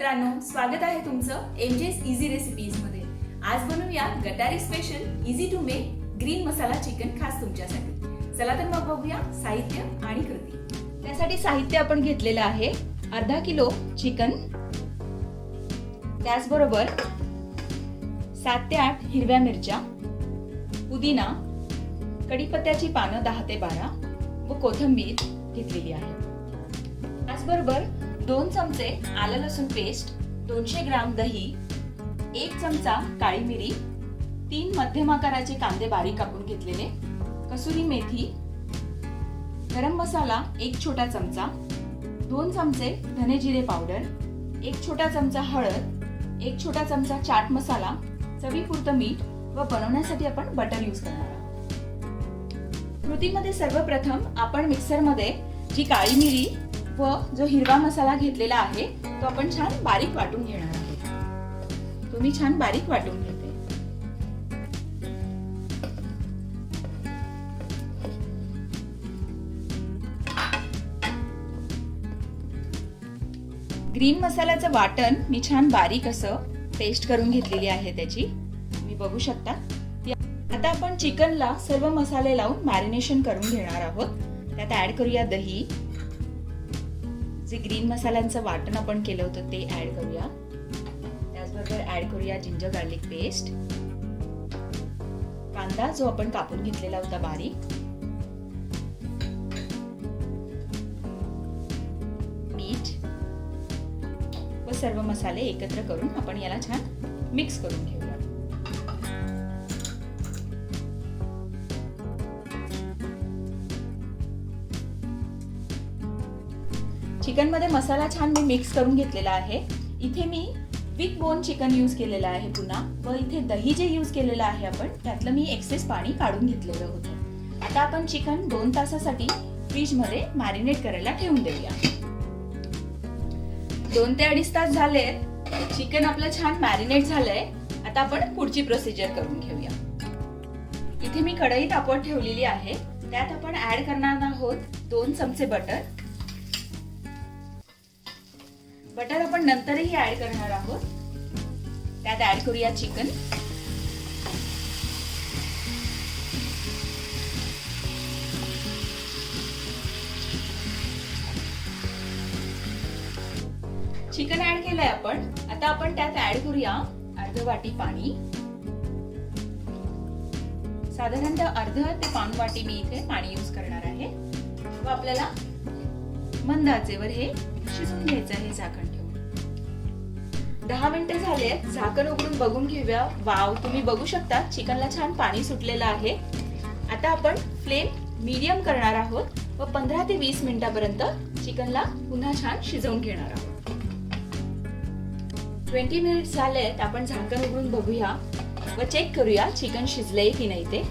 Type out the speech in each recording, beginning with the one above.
मित्रांनो, स्वागत आहे तुमचं एमजेस इझी रेसिपीज मध्ये। आज बनवूया Gatari special easy to make green masala chicken खास तुमच्यासाठी। चला तर मग बघूया साहित्य आणि कृती। त्यासाठी साहित्य आपण घेतलेलं आहे अर्धा किलो चिकन, त्याचबरोबर 7 ते 8 हिरव्या मिरच्या, पुदिना, कढीपत्त्याची पानं 10 ते 12 व कोथिंबीर घेतलेली आहे। त्याचबरोबर 2 चमचे आलं लसूण पेस्ट, 200 ग्राम दही, 1 चमचा काळी मिरी, 3 मध्यम आकाराचे कांदे बारीक कापून घेतलेले, कसुरी मेथी, गरम मसाला 1 छोटा चमचा, 2 चमचे धने जिरे पावडर, 1 छोटा चमचा हळद, 1 छोटा चमचा चाट मसाला, चवीपुरतं मीठ व बनवण्यासाठी आपण बटर यूज करणार आहोत। कृतीमध्ये सर्वप्रथम आपण मिक्सर मध्ये जी काळी मिरी व जो हिरवा मसाला घेतलेला आहे तो आपण छान बारीक वाटून घेणार आहोत। तुम्ही छान बारीक वाटून घेते। ग्रीन मसाल्याचं वाटण मी छान बारीक असं पेस्ट करून घेतलेली आहे त्याची, तुम्ही बघू शकता। आता आपण चिकनला सर्व मसाले लावून मॅरिनेशन करून घेणार आहोत। त्यात ऍड करूया दही, जे ग्रीन मसाल्यांचं वाटण आपण केलं होतं ते ऍड करूया। त्याचबरोबर ऍड करूया जिंजर गार्लिक पेस्ट, कांदा जो आपण कापून घेतलेला होता बारीक, मीठ व सर्व मसाले एकत्र करून आपण याला छान मिक्स करून घेऊया। चिकन मध्ये मसाला छान मी मिक्स करून घेतलेला आहे। इथे me with bone chicken use केलेलं आहे पुन्हा, व इथे दही जे यूज केलेलं आहे आपण त्यातलं मी एक्सेस पाणी काढून घेतलेलं होतं। आता आपण चिकन 2 तासासाठी फ्रीज मध्ये मॅरिनेट करायला ठेवून देऊया। 2 ते 2.5 तास झाले, चिकन आपलं छान मॅरिनेट झालंय। आता आपण पुढची प्रोसिजर करून घेऊया। इथे मी कढई तापवत ठेवलेली आहे, त्यात आपण ऍड करणार आहोत 2 चमचे बटर। बटर आपण नंतरही ऍड करणार आहोत। त्यात ऍड करूया चिकन, चिकन ऍड केलंय आपण। आता आपण त्यात ऍड करूया अर्ध वाटी पाणी, साधारणतः अर्ध ते पाऊण वाटी मी इथे पाणी यूज करणार आहे। व आपल्याला मंद आचेवर हे शिजवून घ्यायचं आहे झाकण ठेवून। 10 मिनिटे झाले, झाकण उघडून बघून घेऊया। वाव, तुम्ही बघू शकता चिकनला छान पाणी सुटलेलं आहे। आता आपण फ्लेम मीडियम करणार आहोत व 15 ते 20 मिनिटापर्यंत चिकनला पुन्हा छान शिजवून घेणार आहोत। 20 मिनिट्स झालेत, आपण झाकण उघडून बघूया व चेक करूया चिकन शिजलंय की नाही ते।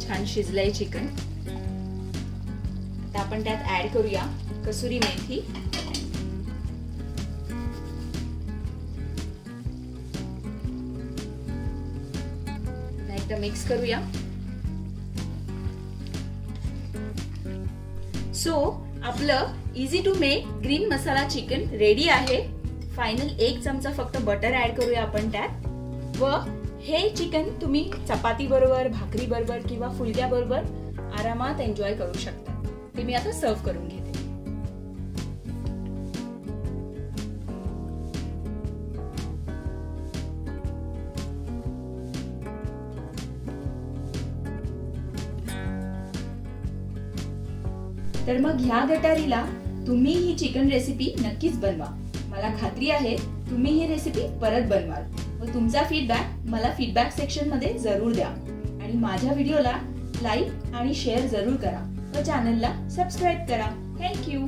छान शिजलंय चिकन। आता आपण त्यात ऍड करूया कसुरी मेथी, एकदा मिक्स करूया। सो आपलं easy to make green masala chicken ready आहे। फायनल 1 चमचा फक्त बटर ऍड करूया आपण त्यात, व हे चिकन तुम्ही चपाती बरोबर, भाकरी बरोबर किंवा फुलक्या बरोबर आरामात एन्जॉय करू शकता। ते मी आता सर्व करून घेते। तर मग ह्या गटारीला तुम्ही ही चिकन रेसिपी नक्कीच बनवा। मला खात्री आहे तुम्ही ही रेसिपी परत बनवाल व तुमचा फीडबॅक मला फीडबॅक सेक्शन मध्ये जरूर द्या। आणि माझ्या व्हिडिओला लाईक आणि शेअर जरूर करा व चॅनलला सबस्क्राईब करा। Thank you.